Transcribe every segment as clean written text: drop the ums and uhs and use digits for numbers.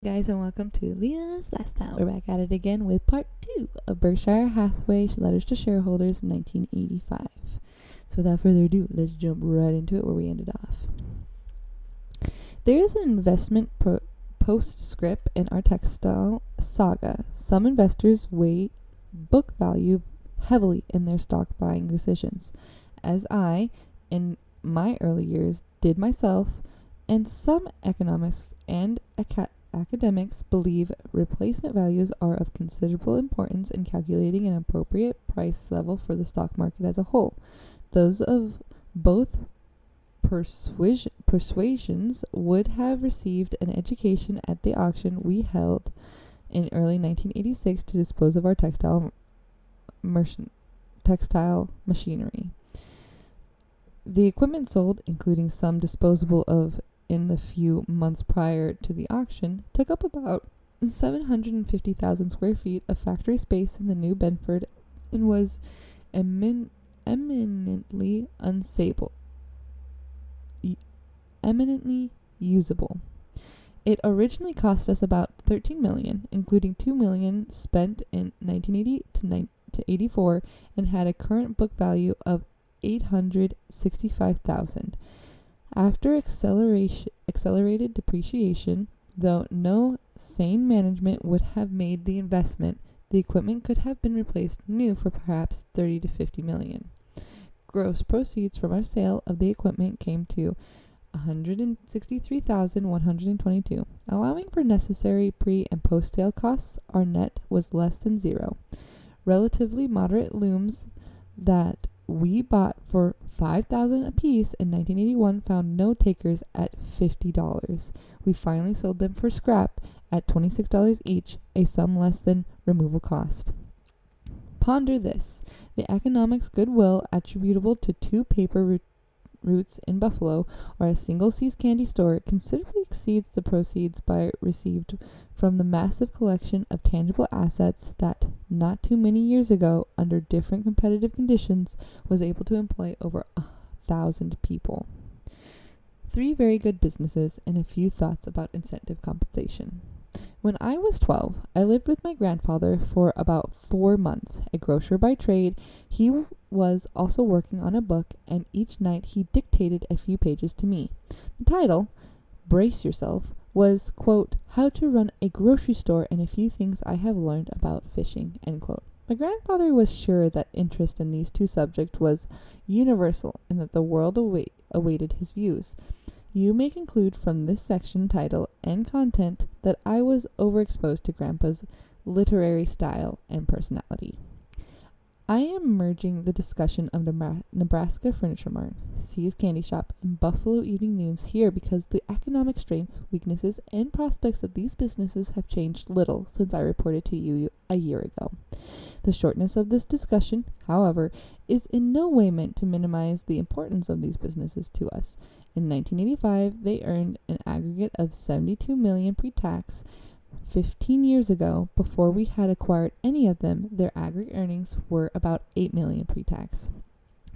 Guys, and welcome to Leah's Lifestyle. We're back at it again with part 2 of Berkshire Hathaway Letters to Shareholders 1985. So without further ado, let's jump right into it where we ended off. There is an investment postscript in our textile saga. Some investors weigh book value heavily in their stock buying decisions, as I, in my early years, did myself, and some economists and academics believe replacement values are of considerable importance in calculating an appropriate price level for the stock market as a whole. Those of both persuasions would have received an education at the auction we held in early 1986 to dispose of our textile machinery. The equipment sold, including some disposable of in the few months prior to the auction, took up about 750,000 square feet of factory space in the New Bedford and was eminently usable. It originally cost us about $13 million, including $2 million spent in 1980 to 84, and had a current book value of $865,000. After accelerated depreciation, though no sane management would have made the investment, the equipment could have been replaced new for perhaps $30 to $50 million. Gross proceeds from our sale of the equipment came to $163,122. Allowing for necessary pre- and post-sale costs, our net was less than zero. Relatively moderate looms that we bought for $5,000 apiece in 1981 found no takers at $50. We finally sold them for scrap at $26 each, a sum less than removal cost. Ponder this: the economics goodwill attributable to two paper routes in Buffalo or a single See's candy store considerably exceeds the proceeds received from the massive collection of tangible assets that, not too many years ago, under different competitive conditions, was able to employ over 1,000 people. 3 very good businesses and a few thoughts about incentive compensation. When I was 12, I lived with my grandfather for about 4 months. A grocer by trade, he was also working on a book, and each night he dictated a few pages to me. The title, Brace Yourself, was, quote, How to Run a Grocery Store and a Few Things I Have Learned About Fishing, end quote. My grandfather was sure that interest in these two subjects was universal and that the world awaited his views. You may conclude from this section title and content that I was overexposed to Grandpa's literary style and personality. I am merging the discussion of Nebraska Furniture Mart, See's Candy Shop, and Buffalo Evening News here because the economic strengths, weaknesses, and prospects of these businesses have changed little since I reported to you a year ago. The shortness of this discussion, however, is in no way meant to minimize the importance of these businesses to us. In 1985, they earned an aggregate of $72 million pre-tax. 15 years ago, before we had acquired any of them, their aggregate earnings were about $8 million pre-tax.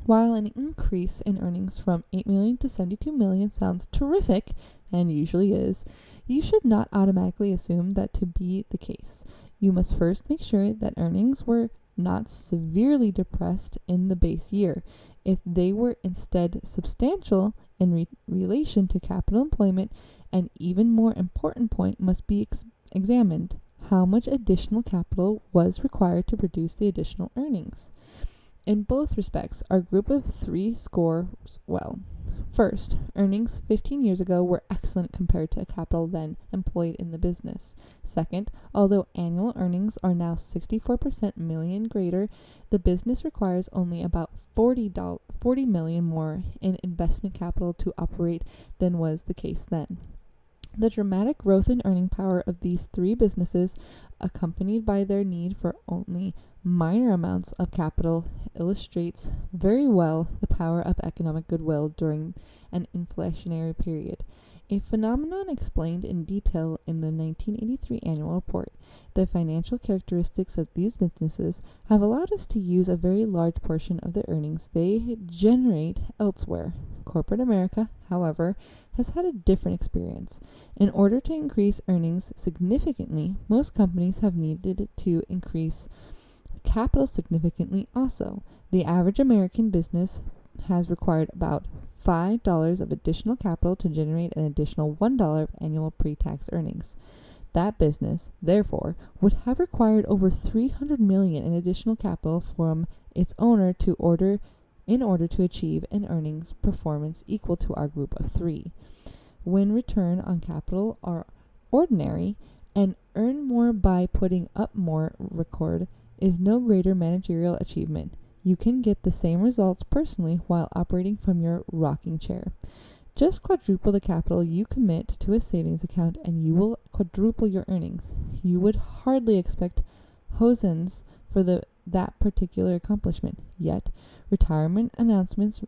While an increase in earnings from $8 million to $72 million sounds terrific, and usually is, you should not automatically assume that to be the case. You must first make sure that earnings were not severely depressed in the base year. If they were instead substantial in relation to capital employment, an even more important point must be examined: how much additional capital was required to produce the additional earnings. In both respects, our group of 3 scores well. First, earnings 15 years ago were excellent compared to capital then employed in the business. Second, although annual earnings are now 64% million greater, the business requires only about $40 million more in investment capital to operate than was the case then. The dramatic growth in earning power of these 3 businesses, accompanied by their need for only minor amounts of capital, illustrates very well the power of economic goodwill during an inflationary period. a phenomenon explained in detail in the 1983 annual report. The financial characteristics of these businesses have allowed us to use a very large portion of the earnings they generate elsewhere. Corporate America, however, has had a different experience. In order to increase earnings significantly, most companies have needed to increase capital significantly also. The average American business has required about $5 of additional capital to generate an additional $1 of annual pre-tax earnings. That business, therefore, would have required over $300 million in additional capital from its owner in order to achieve an earnings performance equal to our group of three. When return on capital are ordinary and earn more by putting up more record is no greater managerial achievement. You can get the same results personally while operating from your rocking chair. Just quadruple the capital you commit to a savings account and you will quadruple your earnings. You would hardly expect hosannas for that particular accomplishment. Yet, retirement announcements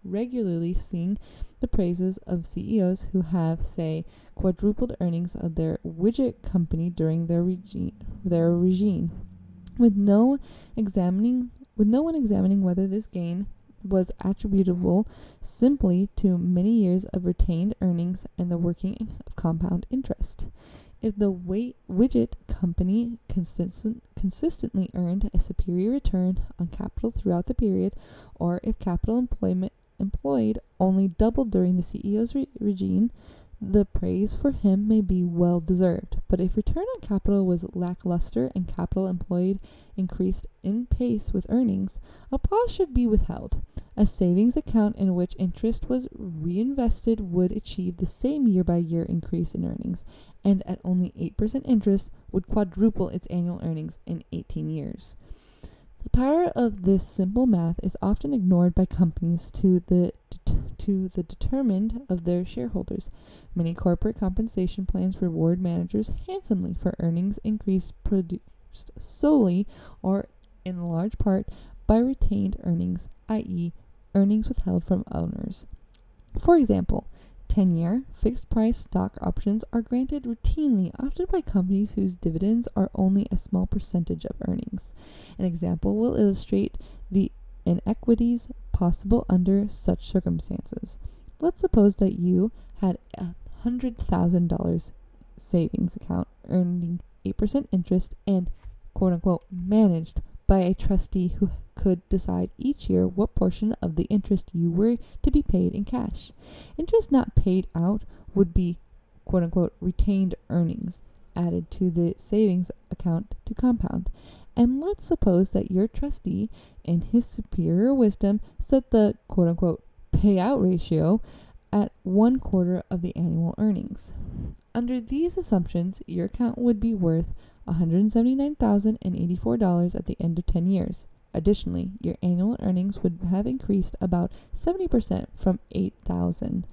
regularly sing the praises of CEOs who have, say, quadrupled earnings of their widget company during their regime. With no one examining whether this gain was attributable simply to many years of retained earnings and the working of compound interest. If the widget company consistently earned a superior return on capital throughout the period, or if capital employed only doubled during the CEO's regime, the praise for him may be well deserved. But if return on capital was lackluster and capital employed increased in pace with earnings, applause should be withheld. A savings account in which interest was reinvested would achieve the same year-by-year increase in earnings, and at only 8% interest would quadruple its annual earnings in 18 years. The power of this simple math is often ignored by companies to the detriment of their shareholders. Many corporate compensation plans reward managers handsomely for earnings increase produced solely or in large part by retained earnings, i.e., earnings withheld from owners. For example, 10-year fixed-price stock options are granted routinely, often by companies whose dividends are only a small percentage of earnings. An example will illustrate the inequities possible under such circumstances. Let's suppose that you had a $100,000 savings account earning 8% interest and quote-unquote managed by a trustee who could decide each year what portion of the interest you were to be paid in cash. Interest not paid out would be quote-unquote retained earnings added to the savings account to compound. And let's suppose that your trustee, in his superior wisdom, set the quote-unquote payout ratio at 1/4 of the annual earnings. Under these assumptions, your account would be worth $179,084 at the end of 10 years. Additionally, your annual earnings would have increased about 70% from $8,000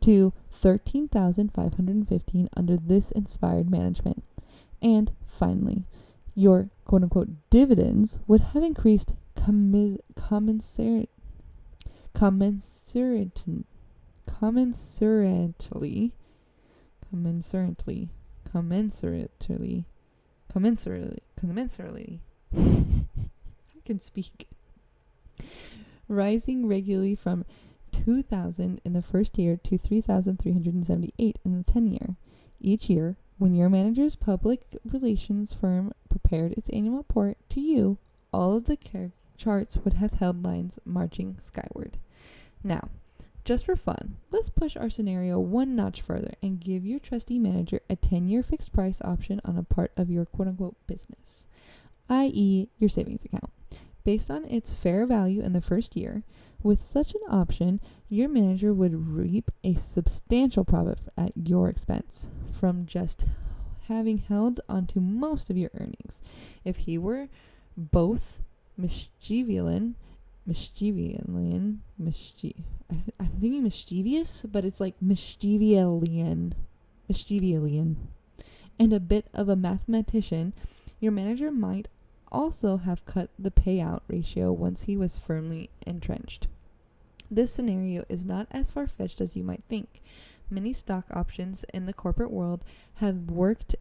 to $13,515 under this inspired management. And finally, your quote-unquote dividends would have increased commensurately I can speak. Rising regularly from $2,000 in the first year to $3,378 in the 10-year. Each year, when your manager's public relations firm prepared its annual report to you, all of the charts would have held lines marching skyward. Now, just for fun, let's push our scenario one notch further and give your trustee manager a 10-year fixed price option on a part of your quote-unquote business, i.e. your savings account. Based on its fair value in the first year, with such an option, your manager would reap a substantial profit at your expense from just having held onto most of your earnings. If he were both I'm thinking mischievous, but it's like mischievalian, and a bit of a mathematician, your manager might also have cut the payout ratio once he was firmly entrenched. This scenario is not as far-fetched as you might think. Many stock options in the corporate world have worked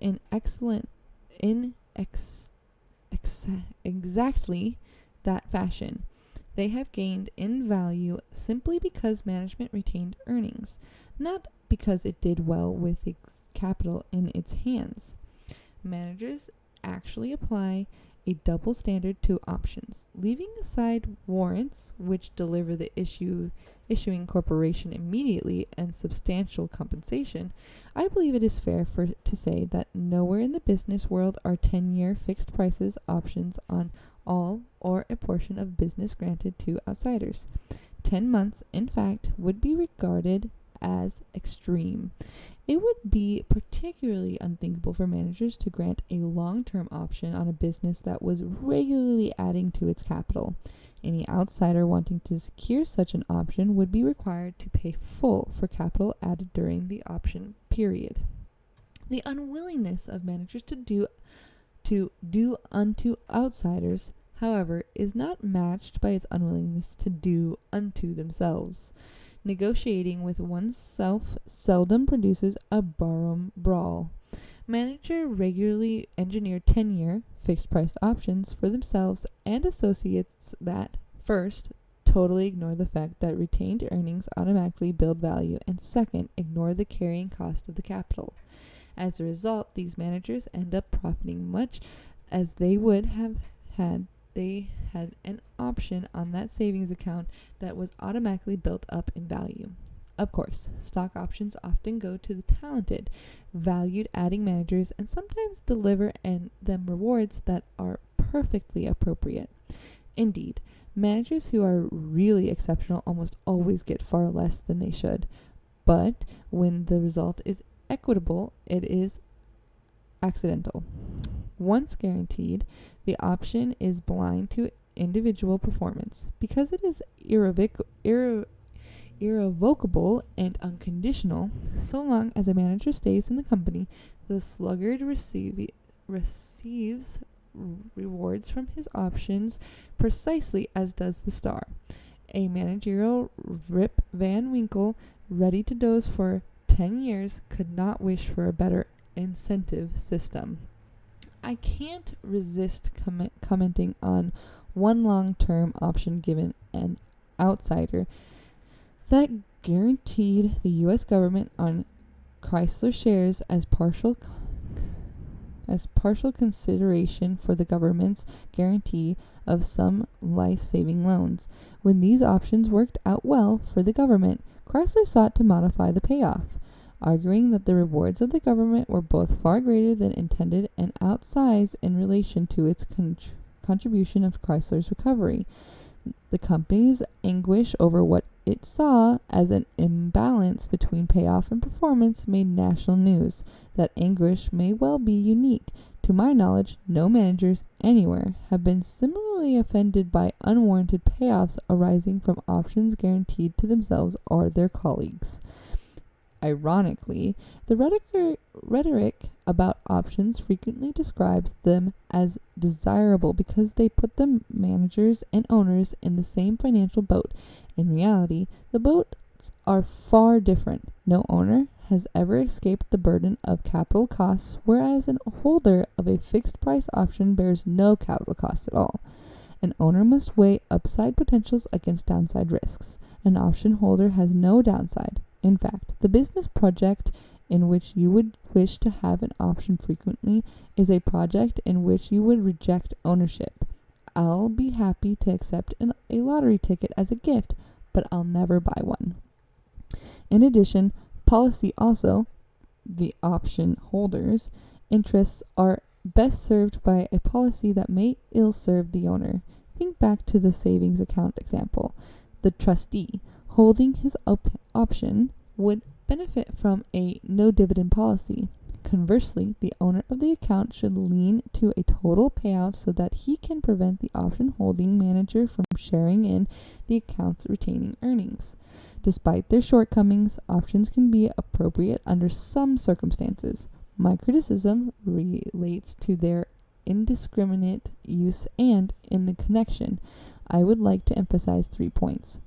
exactly that fashion. They have gained in value simply because management retained earnings, not because it did well with its capital in its hands. Managers actually apply a double standard to options, leaving aside warrants, which deliver the issuing corporation immediately and substantial compensation. I believe it is fair to say that nowhere in the business world are 10-year fixed prices options on all or a portion of business granted to outsiders. 10 months, in fact, would be regarded as extreme. It would be particularly unthinkable for managers to grant a long-term option on a business that was regularly adding to its capital. Any outsider wanting to secure such an option would be required to pay full for capital added during the option period. The unwillingness of managers to do unto outsiders, however, is not matched by its unwillingness to do unto themselves. Negotiating with oneself seldom produces a barroom brawl. Managers regularly engineer 10-year fixed-priced options for themselves and associates that, first, totally ignore the fact that retained earnings automatically build value, and second, ignore the carrying cost of the capital. As a result, these managers end up profiting much as they would have had they had an option on that savings account that was automatically built up in value. Of course, stock options often go to the talented, valued adding managers and sometimes deliver them rewards that are perfectly appropriate. Indeed, managers who are really exceptional almost always get far less than they should. But when the result is equitable, it is accidental. Once guaranteed, the option is blind to individual performance. Because it is irrevocable and unconditional, so long as a manager stays in the company, the sluggard receives rewards from his options precisely as does the star. A managerial Rip Van Winkle, ready to doze for 10 years, could not wish for a better incentive system. I can't resist commenting on one long-term option given an outsider that guaranteed the U.S. government on Chrysler shares as partial consideration for the government's guarantee of some life-saving loans. When these options worked out well for the government, Chrysler sought to modify the payoff, arguing that the rewards of the government were both far greater than intended and outsized in relation to its contribution of Chrysler's recovery. The company's anguish over what it saw as an imbalance between payoff and performance made national news. That anguish may well be unique. To my knowledge, no managers anywhere have been similarly offended by unwarranted payoffs arising from options guaranteed to themselves or their colleagues. Ironically, the rhetoric about options frequently describes them as desirable because they put the managers and owners in the same financial boat. In reality, the boats are far different. No owner has ever escaped the burden of capital costs, whereas an holder of a fixed price option bears no capital costs at all. An owner must weigh upside potentials against downside risks. An option holder has no downside. In fact, the business project in which you would wish to have an option frequently is a project in which you would reject ownership. I'll be happy to accept a lottery ticket as a gift, but I'll never buy one. In addition, policy also, the option holders' interests are best served by a policy that may ill serve the owner. Think back to the savings account example. The trustee holding his option would benefit from a no dividend policy. Conversely, the owner of the account should lean to a total payout so that he can prevent the option holding manager from sharing in the account's retaining earnings. Despite their shortcomings, options can be appropriate under some circumstances. My criticism relates to their indiscriminate use, and in the connection, I would like to emphasize 3 points.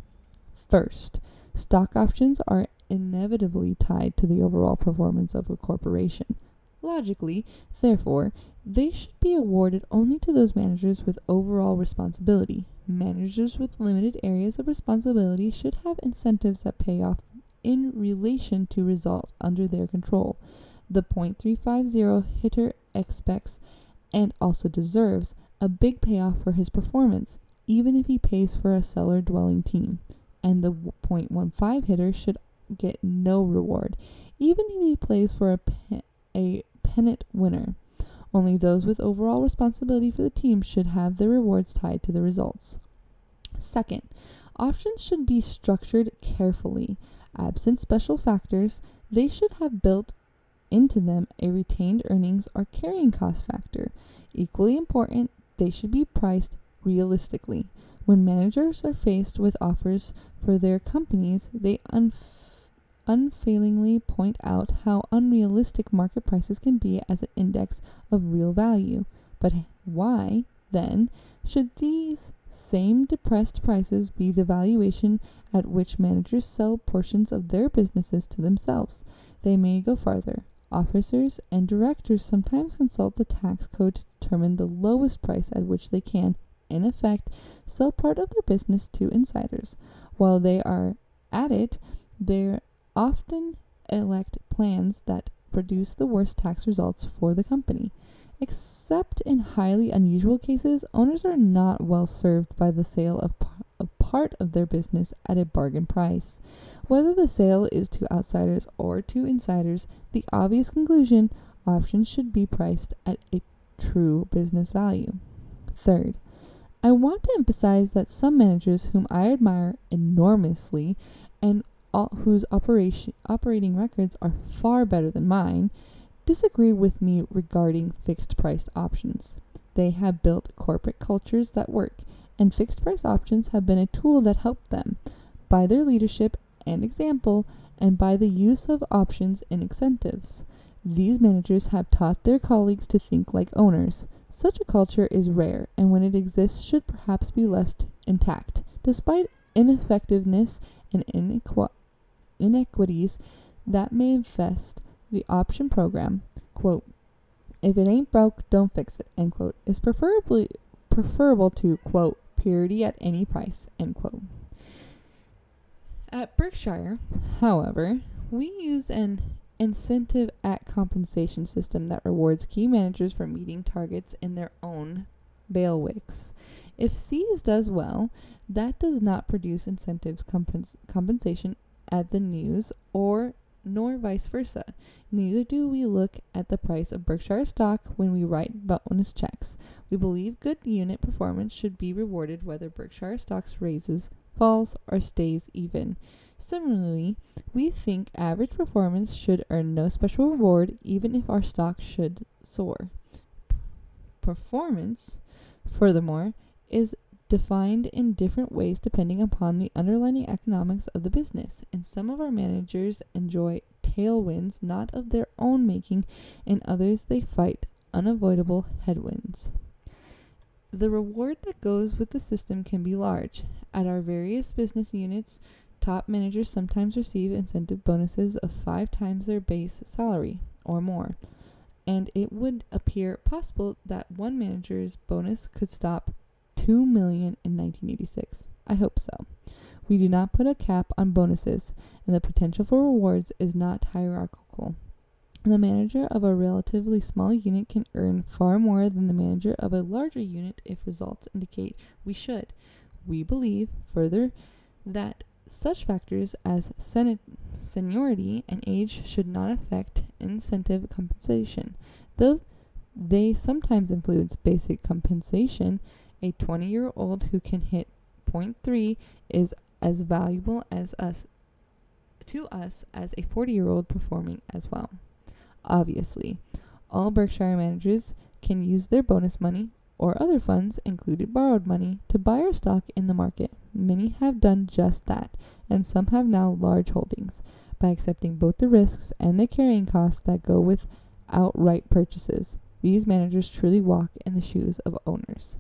First, stock options are inevitably tied to the overall performance of a corporation. Logically, therefore, they should be awarded only to those managers with overall responsibility. Managers with limited areas of responsibility should have incentives that pay off in relation to results under their control. The .350 hitter expects and also deserves a big payoff for his performance, even if he pays for a cellar-dwelling team. And the .15 hitter should get no reward, even if he plays for a pennant winner. Only those with overall responsibility for the team should have their rewards tied to the results. Second, options should be structured carefully. Absent special factors, they should have built into them a retained earnings or carrying cost factor. Equally important, they should be priced realistically. When managers are faced with offers for their companies, they unfailingly point out how unrealistic market prices can be as an index of real value. But why, then, should these same depressed prices be the valuation at which managers sell portions of their businesses to themselves? They may go farther. Officers and directors sometimes consult the tax code to determine the lowest price at which they can, in effect, sell part of their business to insiders. While they are at it, they often elect plans that produce the worst tax results for the company. Except in highly unusual cases, owners are not well served by the sale of part of their business at a bargain price. Whether the sale is to outsiders or to insiders, the obvious conclusion, options should be priced at a true business value. Third, I want to emphasize that some managers whom I admire enormously and whose operating records are far better than mine, disagree with me regarding fixed-priced options. They have built corporate cultures that work, and fixed-price options have been a tool that helped them, by their leadership and example, and by the use of options and incentives. These managers have taught their colleagues to think like owners. Such a culture is rare, and when it exists should perhaps be left intact. Despite ineffectiveness and inequities that may infest the option program, quote, if it ain't broke, don't fix it, end quote, is preferable to, quote, purity at any price, end quote. At Berkshire, however, we use an incentive at compensation system that rewards key managers for meeting targets in their own bailiwicks. If C's does well, that does not produce incentives compensation at the news nor vice versa. Neither do we look at the price of Berkshire stock when we write bonus checks. We believe good unit performance should be rewarded whether Berkshire stocks raises, falls, or stays even. Similarly, we think average performance should earn no special reward even if our stock should soar. Performance, furthermore, is defined in different ways depending upon the underlying economics of the business. And some of our managers enjoy tailwinds not of their own making, and others they fight unavoidable headwinds. The reward that goes with the system can be large. At our various business units, top managers sometimes receive incentive bonuses of 5 times their base salary or more. And it would appear possible that one manager's bonus could stop $2 million in 1986. I hope so. We do not put a cap on bonuses, and the potential for rewards is not hierarchical. The manager of a relatively small unit can earn far more than the manager of a larger unit if results indicate we should. We believe, further, that such factors as seniority and age should not affect incentive compensation, though they sometimes influence basic compensation. A 20-year-old who can hit .3 is as valuable to us as a 40-year-old performing as well. Obviously, all Berkshire managers can use their bonus money or other funds, including borrowed money, to buy our stock in the market. Many have done just that, and some have now large holdings. By accepting both the risks and the carrying costs that go with outright purchases, these managers truly walk in the shoes of owners.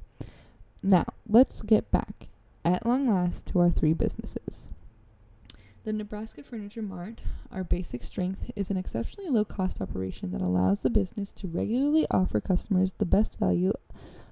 Now, let's get back, at long last, to our 3 businesses. The Nebraska Furniture Mart, our basic strength, is an exceptionally low-cost operation that allows the business to regularly offer customers the best value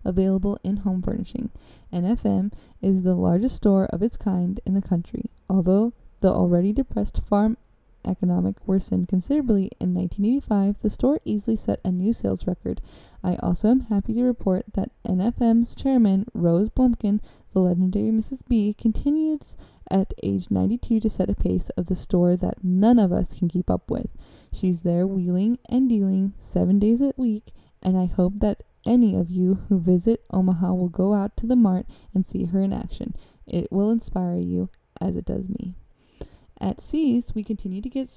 available in home furnishing. NFM is the largest store of its kind in the country, although the already depressed farm economic worsened considerably in 1985, the store easily set a new sales record. I also am happy to report that NFM's chairman, Rose Blumkin, the legendary Mrs. B, continues at age 92 to set a pace of the store that none of us can keep up with. She's there wheeling and dealing 7 days a week, and I hope that any of you who visit Omaha will go out to the mart and see her in action. It will inspire you as it does me. At C's, we continue to get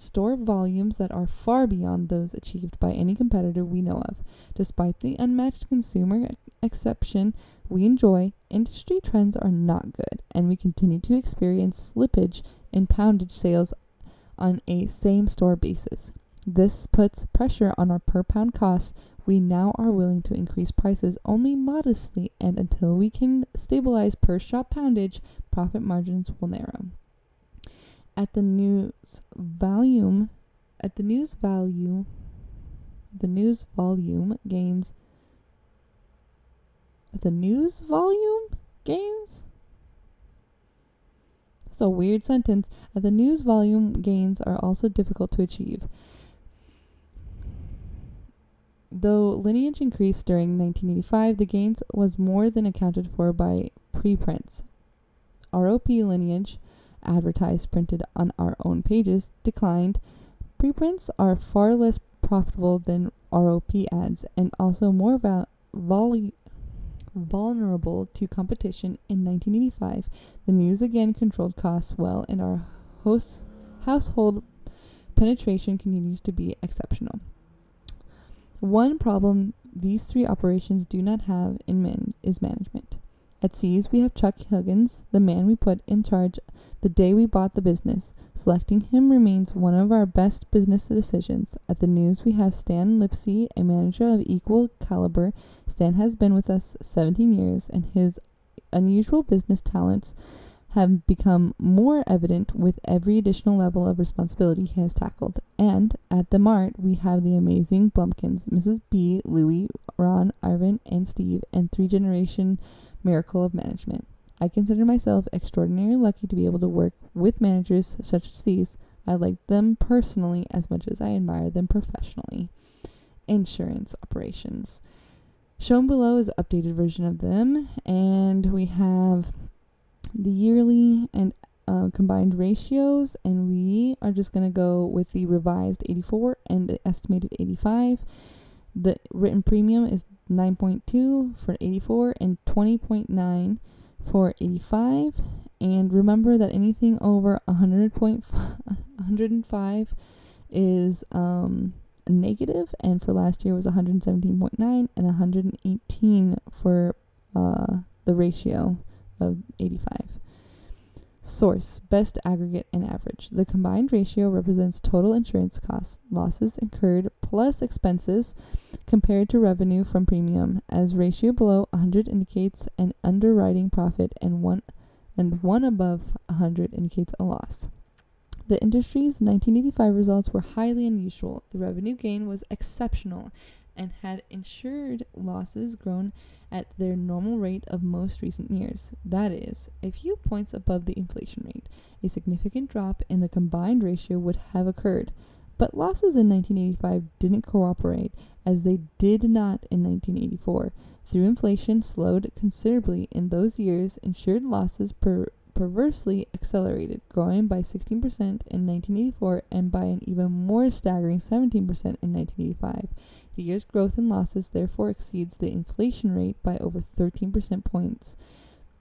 store volumes that are far beyond those achieved by any competitor we know of. Despite the unmatched consumer exception we enjoy, industry trends are not good, and we continue to experience slippage in poundage sales on a same-store basis. This puts pressure on our per-pound costs. We now are willing to increase prices only modestly, and until we can stabilize per-shop poundage, profit margins will narrow. At the news volume gains. That's a weird sentence. The news volume gains are also difficult to achieve. Though lineage increased during 1985, the gains was more than accounted for by preprints. ROP lineage, advertised printed on our own pages, declined. Preprints are far less profitable than ROP ads and also more vulnerable to competition. In 1985, the news again controlled costs well, and our household penetration continues to be exceptional. One problem these three operations do not have is management. At C's, we have Chuck Huggins, the man we put in charge the day we bought the business. Selecting him remains one of our best business decisions. At the News, we have Stan Lipsey, a manager of equal caliber. Stan has been with us 17 years, and his unusual business talents have become more evident with every additional level of responsibility he has tackled. And at the Mart, we have the amazing Blumkins, Mrs. B, Louie, Ron, Arvin, and Steve, and three-generation miracle of management. I consider myself extraordinarily lucky to be able to work with managers such as these. I like them personally as much as I admire them professionally. Insurance operations. Shown below is an updated version of them, and we have the yearly and combined ratios, and we are just going to go with the revised 84 and the estimated 85. The written premium is 9.2 for 84 and 20.9 for 85. And remember that anything over 105 is negative, and for last year was 117.9 and 118 for the ratio of 85. Source, best aggregate and average. The combined ratio represents total insurance costs, losses incurred plus expenses compared to revenue from premium, as ratio below 100 indicates an underwriting profit and one above 100 indicates a loss. The industry's 1985 results were highly unusual. The revenue gain was exceptional, and had insured losses grown at their normal rate of most recent years. That is, a few points above the inflation rate. A significant drop in the combined ratio would have occurred. But losses in 1985 didn't cooperate, as they did not in 1984. Through inflation slowed considerably in those years, insured losses perversely accelerated, growing by 16% in 1984 and by an even more staggering 17% in 1985. The year's growth in losses therefore exceeds the inflation rate by over 13% points,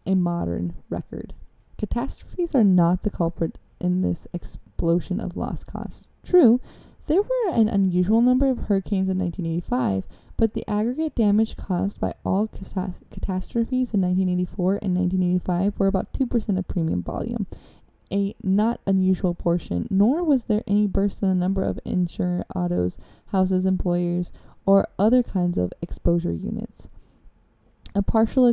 a modern record. Catastrophes are not the culprit in this explosion of loss costs. True, there were an unusual number of hurricanes in 1985, but the aggregate damage caused by all catastrophes in 1984 and 1985 were about 2% of premium volume, a not unusual portion, nor was there any burst in the number of insured autos, houses, employers, or other kinds of exposure units. A partial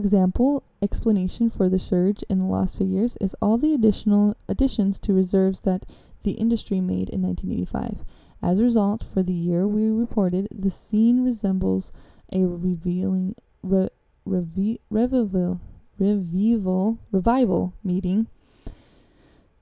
explanation for the surge in the loss figures is all the additional additions to reserves that the industry made in 1985. As a result, for the year we reported, the scene resembles a revival meeting.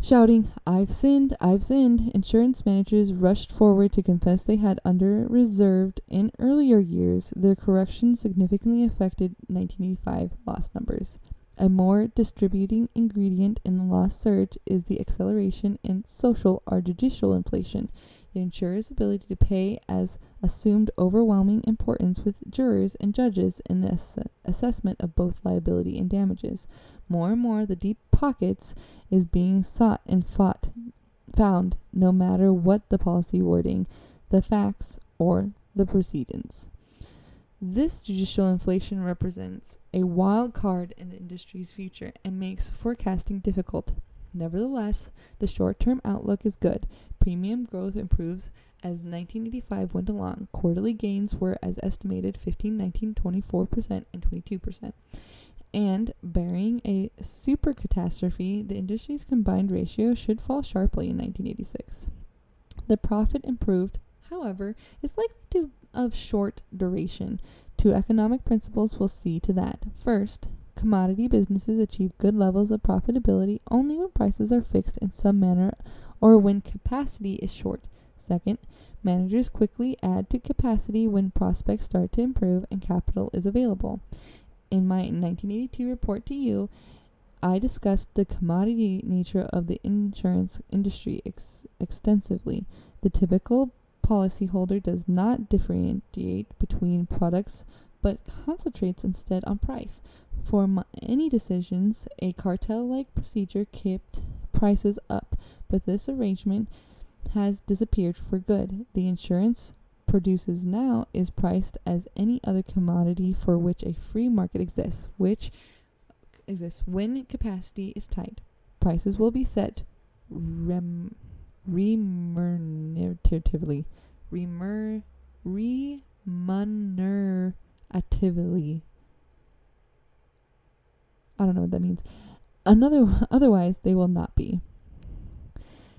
Shouting, "I've sinned, I've sinned." Insurance managers rushed forward to confess they had under-reserved in earlier years. Their correction significantly affected 1985 loss numbers. A more distributing ingredient in the loss surge is the acceleration in social or judicial inflation. The insurer's ability to pay as assumed overwhelming importance with jurors and judges in the assessment of both liability and damages. More and more, the deep pockets is being sought and found, no matter what the policy wording, the facts, or the precedents. This judicial inflation represents a wild card in the industry's future and makes forecasting difficult. Nevertheless, the short-term outlook is good. Premium growth improves as 1985 went along. Quarterly gains were as estimated 15, 19, 24%, and 22%. And barring a super catastrophe, the industry's combined ratio should fall sharply in 1986. The profit improved, however, is likely to of short duration. Two economic principles will see to that. First, commodity businesses achieve good levels of profitability only when prices are fixed in some manner or when capacity is short. Second, managers quickly add to capacity when prospects start to improve and capital is available. In my 1982 report to you, I discussed the commodity nature of the insurance industry extensively. The typical policyholder does not differentiate between products but concentrates instead on price. For any decisions, a cartel-like procedure kept prices up, but this arrangement has disappeared for good. The insurance produces now is priced as any other commodity for which a free market exists, which exists when capacity is tight. Prices will be set remuneratively. I don't know what that means. Otherwise, they will not be.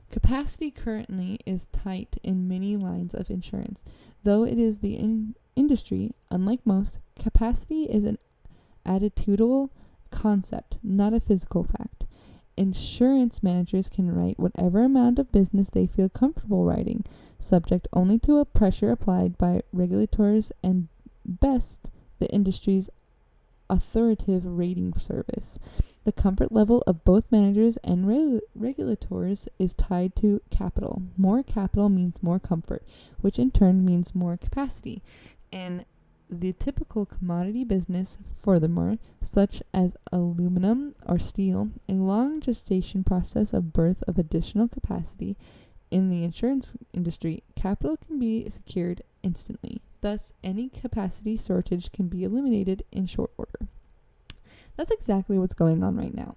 Capacity currently is tight in many lines of insurance. Though it is the industry, unlike most, capacity is an attitudinal concept, not a physical fact. Insurance managers can write whatever amount of business they feel comfortable writing, subject only to a pressure applied by regulators and best the industry's authoritative rating service. The comfort level of both managers and regulators is tied to capital. More capital means more comfort, which in turn means more capacity. And the typical commodity business, furthermore, such as aluminum or steel, a long gestation process of birth of additional capacity. In the insurance industry, capital can be secured instantly. Thus, any capacity shortage can be eliminated in short order. That's exactly what's going on right now.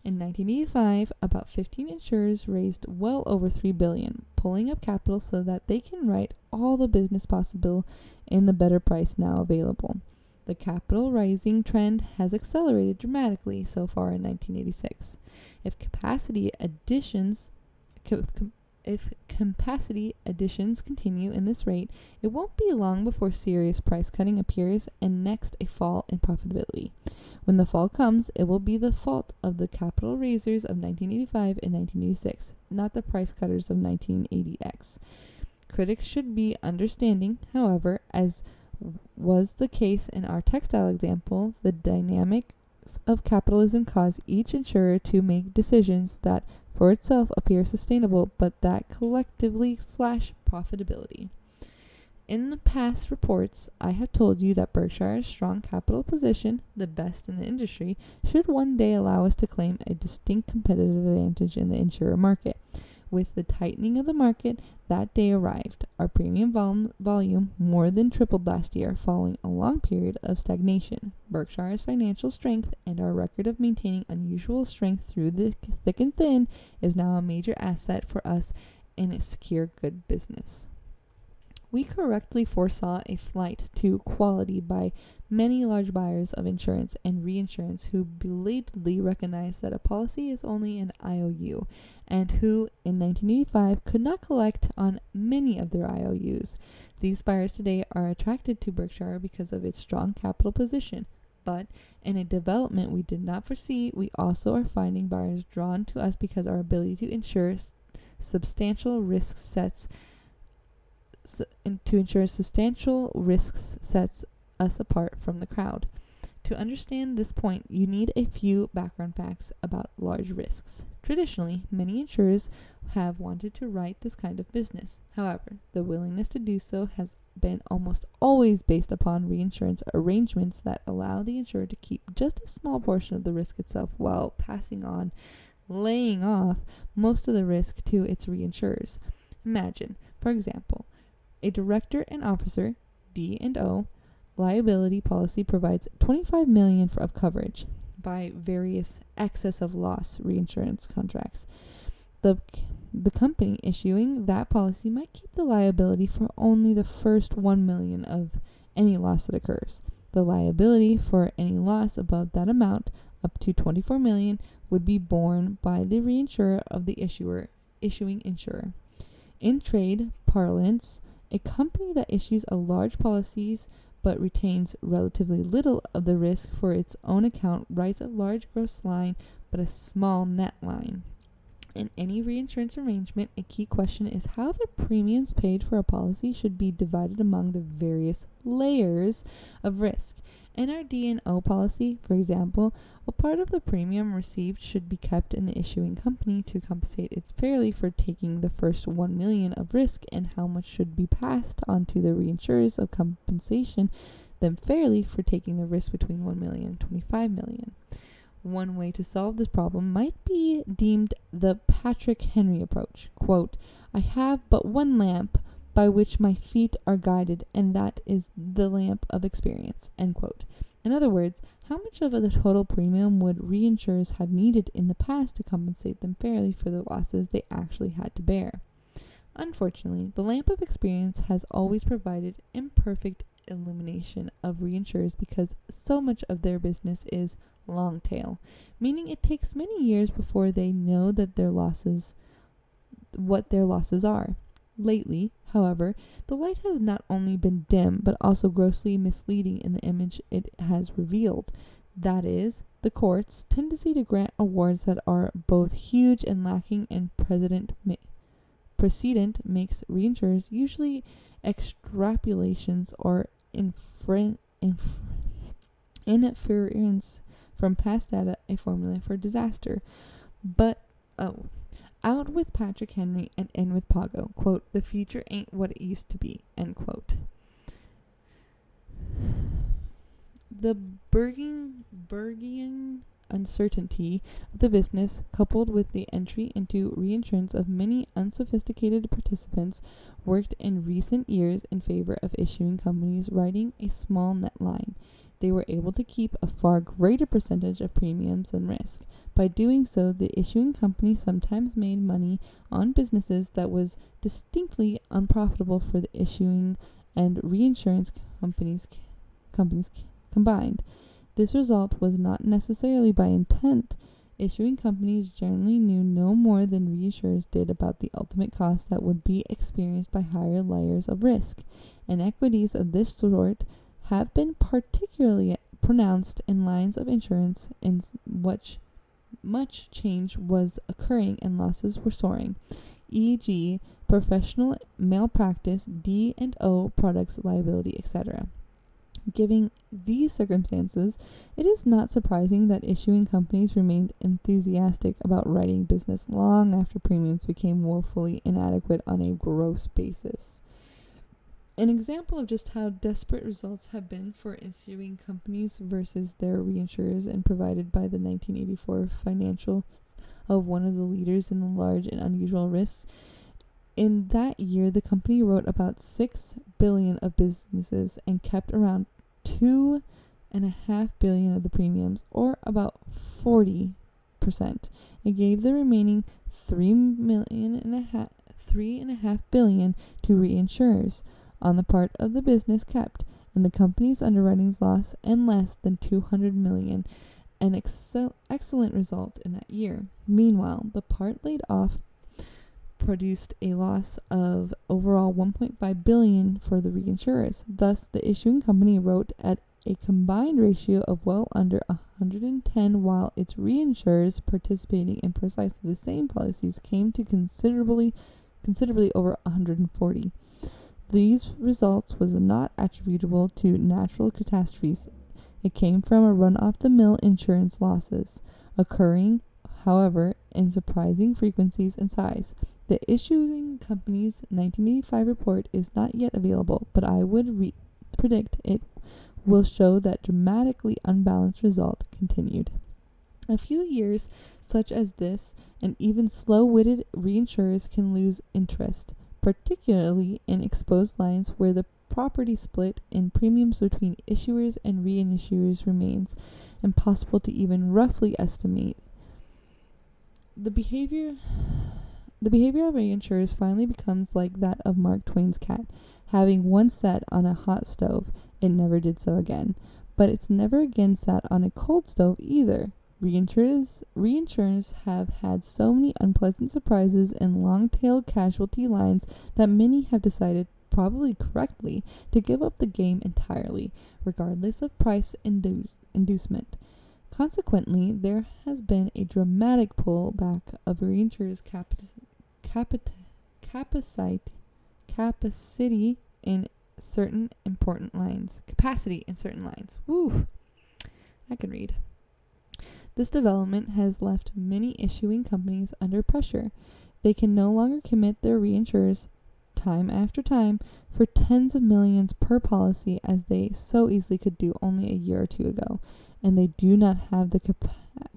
In 1985, about 15 insurers raised well over $3 billion, pulling up capital so that they can write all the business possible in the better price now available. The capital rising trend has accelerated dramatically so far in 1986. If capacity additions continue in this rate, it won't be long before serious price cutting appears and next a fall in profitability. When the fall comes, it will be the fault of the capital raisers of 1985 and 1986, not the price cutters of 1980X. Critics should be understanding, however, as was the case in our textile example, the dynamics of capitalism cause each insurer to make decisions that for itself appear sustainable, but that collectively slash profitability. In the past reports, I have told you that Berkshire's strong capital position, the best in the industry, should one day allow us to claim a distinct competitive advantage in the insurer market. With the tightening of the market, that day arrived. Our premium volume more than tripled last year, following a long period of stagnation. Berkshire's financial strength and our record of maintaining unusual strength through the thick and thin is now a major asset for us in a secure good business. We correctly foresaw a flight to quality by many large buyers of insurance and reinsurance who belatedly recognized that a policy is only an IOU, and who, in 1985, could not collect on many of their IOUs. These buyers today are attracted to Berkshire because of its strong capital position. But in a development we did not foresee, we also are finding buyers drawn to us because our ability to ensure substantial risks sets us apart from the crowd. To understand this point, you need a few background facts about large risks. Traditionally, many insurers have wanted to write this kind of business. However, the willingness to do so has been almost always based upon reinsurance arrangements that allow the insurer to keep just a small portion of the risk itself while laying off most of the risk to its reinsurers. Imagine, for example, a director and officer, D&O, liability policy provides $25 million of coverage by various excess of loss reinsurance contracts. The company issuing that policy might keep the liability for only the first $1 million of any loss that occurs. The liability for any loss above that amount, up to $24 million, would be borne by the reinsurer of the issuing insurer. In trade parlance, a company that issues a large policies but retains relatively little of the risk for its own account writes a large gross line but a small net line. In any reinsurance arrangement, a key question is how the premiums paid for a policy should be divided among the various layers of risk. In our D&O policy, for example, a part of the premium received should be kept in the issuing company to compensate it fairly for taking the first $1 million of risk, and how much should be passed on to the reinsurers of compensation them fairly for taking the risk between $1 million and $25 million. One way to solve this problem might be deemed the Patrick Henry approach. Quote, "I have but one lamp by which my feet are guided, and that is the lamp of experience." End quote. In other words, how much of the total premium would reinsurers have needed in the past to compensate them fairly for the losses they actually had to bear? Unfortunately, the lamp of experience has always provided imperfect illumination of reinsurers because so much of their business is long tail, meaning it takes many years before they know that what their losses are. Lately, however, the light has not only been dim, but also grossly misleading in the image it has revealed. That is, the court's tendency to grant awards that are both huge and lacking in precedent makes reinsurers usually extrapolations or inference from past data a formula for disaster. But, out with Patrick Henry and in with Pago. Quote, "The future ain't what it used to be." End quote. The Bergian uncertainty of the business, coupled with the entry into reinsurance of many unsophisticated participants, worked in recent years in favor of issuing companies writing a small net line. They were able to keep a far greater percentage of premiums than risk. By doing so, the issuing company sometimes made money on businesses that was distinctly unprofitable for the issuing and reinsurance companies combined. This result was not necessarily by intent. Issuing companies generally knew no more than reinsurers did about the ultimate cost that would be experienced by higher layers of risk. Inequities of this sort have been particularly pronounced in lines of insurance in which much change was occurring and losses were soaring, e.g., professional malpractice, D&O products liability, etc. Given these circumstances, it is not surprising that issuing companies remained enthusiastic about writing business long after premiums became woefully inadequate on a gross basis. An example of just how desperate results have been for issuing companies versus their reinsurers and provided by the 1984 financials of one of the leaders in the large and unusual risks. In that year, the company wrote about $6 billion of businesses and kept around $2.5 billion of the premiums, or about 40%. It gave the remaining $3.5 billion to reinsurers. on the part of the business kept, and the company's underwriting's loss and less than $200 million, an excellent result in that year. Meanwhile, the part laid off produced a loss of overall $1.5 billion for the reinsurers. Thus, the issuing company wrote at a combined ratio of well under 110, while its reinsurers participating in precisely the same policies came to considerably over 140. These results was not attributable to natural catastrophes. It came from a run-off-the-mill insurance losses, occurring, however, in surprising frequencies and size. The issuing company's 1985 report is not yet available, but I would predict it will show that dramatically unbalanced result continued. A few years such as this, and even slow-witted reinsurers can lose interest, particularly in exposed lines where the property split in premiums between issuers and reinsurers remains impossible to even roughly estimate. The behavior of reinsurers finally becomes like that of Mark Twain's cat. Having once sat on a hot stove, it never did so again. But it's never again sat on a cold stove either. Reinsurers have had so many unpleasant surprises in long-tailed casualty lines that many have decided, probably correctly, to give up the game entirely, regardless of price inducement. Consequently, there has been a dramatic pullback of reinsurers' capacity in certain important lines. Capacity in certain lines. Woo! I can read. This development has left many issuing companies under pressure. They can no longer commit their reinsurers time after time for tens of millions per policy as they so easily could do only a year or two ago, and they do not have the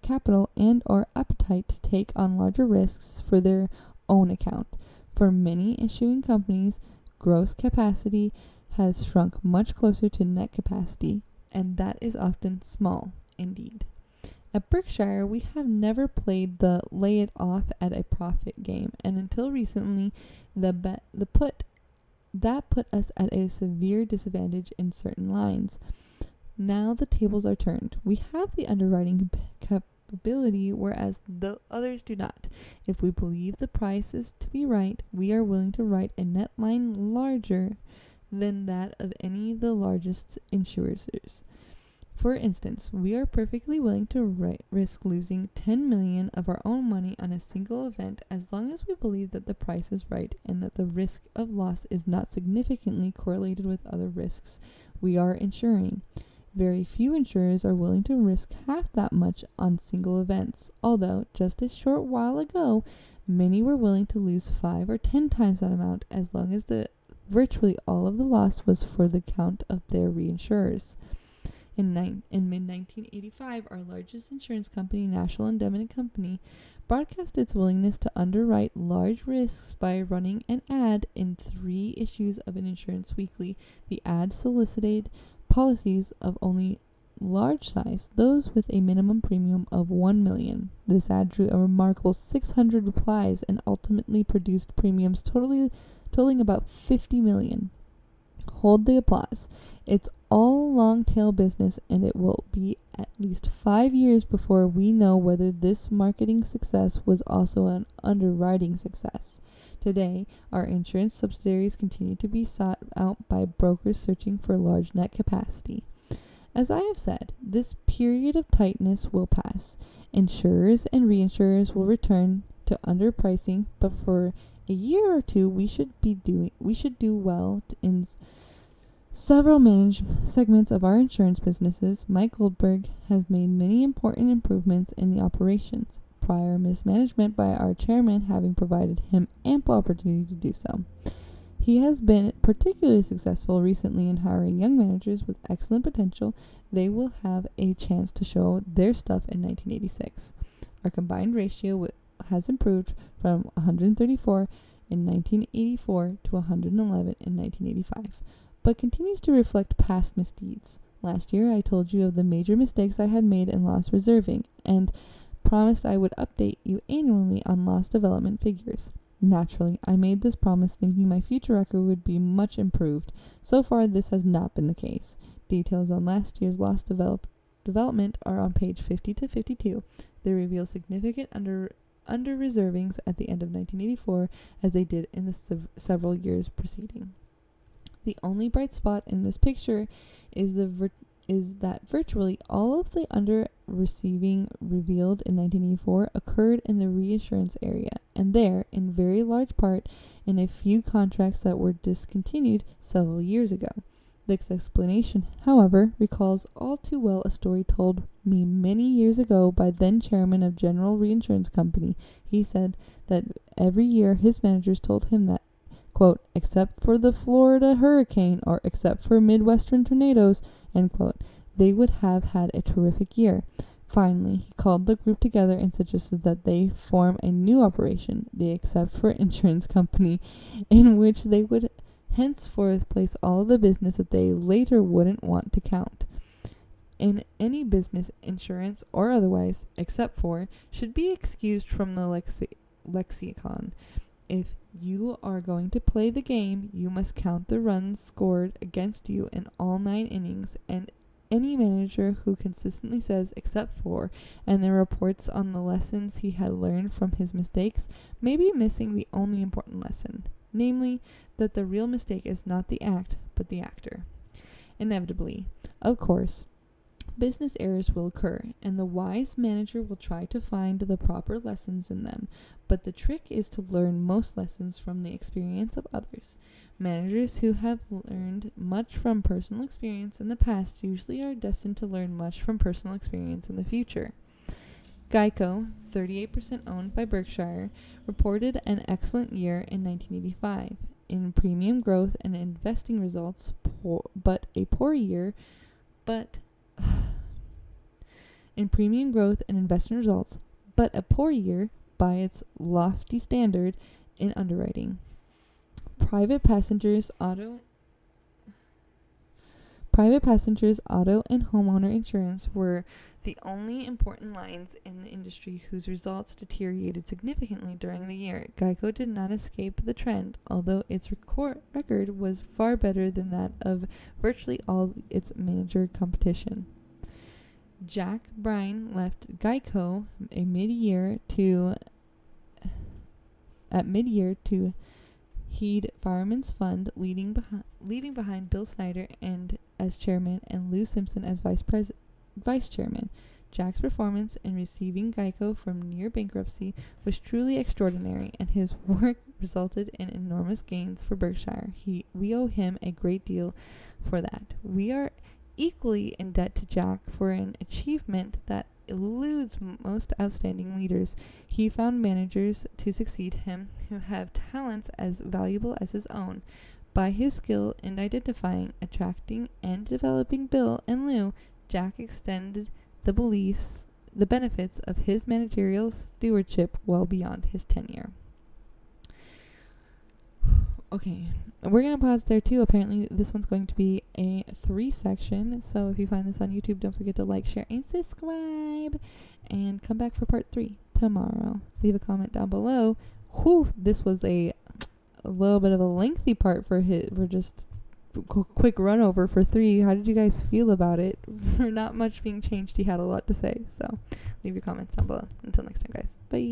capital and or appetite to take on larger risks for their own account. For many issuing companies, gross capacity has shrunk much closer to net capacity, and that is often small indeed. At Berkshire, we have never played the lay it off at a profit game, and until recently, that put us at a severe disadvantage in certain lines. Now the tables are turned. We have the underwriting capability, whereas the others do not. If we believe the price is to be right, we are willing to write a net line larger than that of any of the largest insurers. For instance, we are perfectly willing to risk losing $10 million of our own money on a single event as long as we believe that the price is right and that the risk of loss is not significantly correlated with other risks we are insuring. Very few insurers are willing to risk half that much on single events, although just a short while ago, many were willing to lose 5 or 10 times that amount as long as virtually all of the loss was for the count of their reinsurers. In mid-1985, our largest insurance company, National Indemnity Company, broadcast its willingness to underwrite large risks by running an ad in 3 issues of an insurance weekly. The ad solicited policies of only large size, those with a minimum premium of $1 million. This ad drew a remarkable 600 replies and ultimately produced premiums totaling about $50 million. Hold the applause. It's all long-tail business, and it will be at least 5 years before we know whether this marketing success was also an underwriting success. Today, our insurance subsidiaries continue to be sought out by brokers searching for large net capacity. As I have said, this period of tightness will pass. Insurers and reinsurers will return to underpricing, but for a year or two, we should do well in several segments of our insurance businesses. Mike Goldberg has made many important improvements in the operations, prior mismanagement by our chairman having provided him ample opportunity to do so. He has been particularly successful recently in hiring young managers with excellent potential. They will have a chance to show their stuff in 1986. Our combined ratio has improved from 134 in 1984 to 111 in 1985, but continues to reflect past misdeeds. Last year, I told you of the major mistakes I had made in loss reserving and promised I would update you annually on loss development figures. Naturally, I made this promise thinking my future record would be much improved. So far, this has not been the case. Details on last year's loss development are on page 50 to 52. They reveal significant under reservings at the end of 1984, as they did in the several years preceding. The only bright spot in this picture is that virtually all of the under receiving revealed in 1984 occurred in the reinsurance area, and there, in very large part, in a few contracts that were discontinued several years ago. This explanation, however, recalls all too well a story told me many years ago by then chairman of General Reinsurance Company. He said that every year his managers told him that, quote, except for the Florida hurricane or except for Midwestern tornadoes, end quote, they would have had a terrific year. Finally, he called the group together and suggested that they form a new operation, the Except for Insurance Company, in which they would henceforth place all the business that they later wouldn't want to count. In any business, insurance or otherwise, except for, should be excused from the lexicon. If you are going to play the game, you must count the runs scored against you in all 9 innings, and any manager who consistently says except for and then reports on the lessons he had learned from his mistakes may be missing the only important lesson, namely that the real mistake is not the act, but the actor. Inevitably, of course, business errors will occur, and the wise manager will try to find the proper lessons in them, but the trick is to learn most lessons from the experience of others. Managers who have learned much from personal experience in the past usually are destined to learn much from personal experience in the future. Geico, 38% owned by Berkshire, reported an excellent year in 1985 in premium growth and investing results, in premium growth and investment results, but a poor year by its lofty standard in underwriting. Private passengers, auto and homeowner insurance were the only important lines in the industry whose results deteriorated significantly during the year. Geico did not escape the trend, although its record was far better than that of virtually all its major competition. Jack Bryan left Geico at mid-year to heed Fireman's Fund, leaving behind Bill Snyder as chairman and Lou Simpson as vice chairman. Jack's performance in receiving Geico from near bankruptcy was truly extraordinary, and his work resulted in enormous gains for Berkshire. We owe him a great deal for that. We are equally in debt to Jack for an achievement that eludes most outstanding leaders. He found managers to succeed him who have talents as valuable as his own. By his skill in identifying, attracting, and developing Bill and Lou, Jack extended the benefits of his managerial stewardship well beyond his tenure. Okay, we're going to pause there too. Apparently this one's going to be a 3-section, so if you find this on YouTube, don't forget to like, share, and subscribe, and come back for part 3 tomorrow. Leave a comment down below. This was a little bit of a lengthy part for just quick run over for 3. How did you guys feel about it? For not much being changed, he had a lot to say, so leave your comments down below. Until next time, guys. Bye.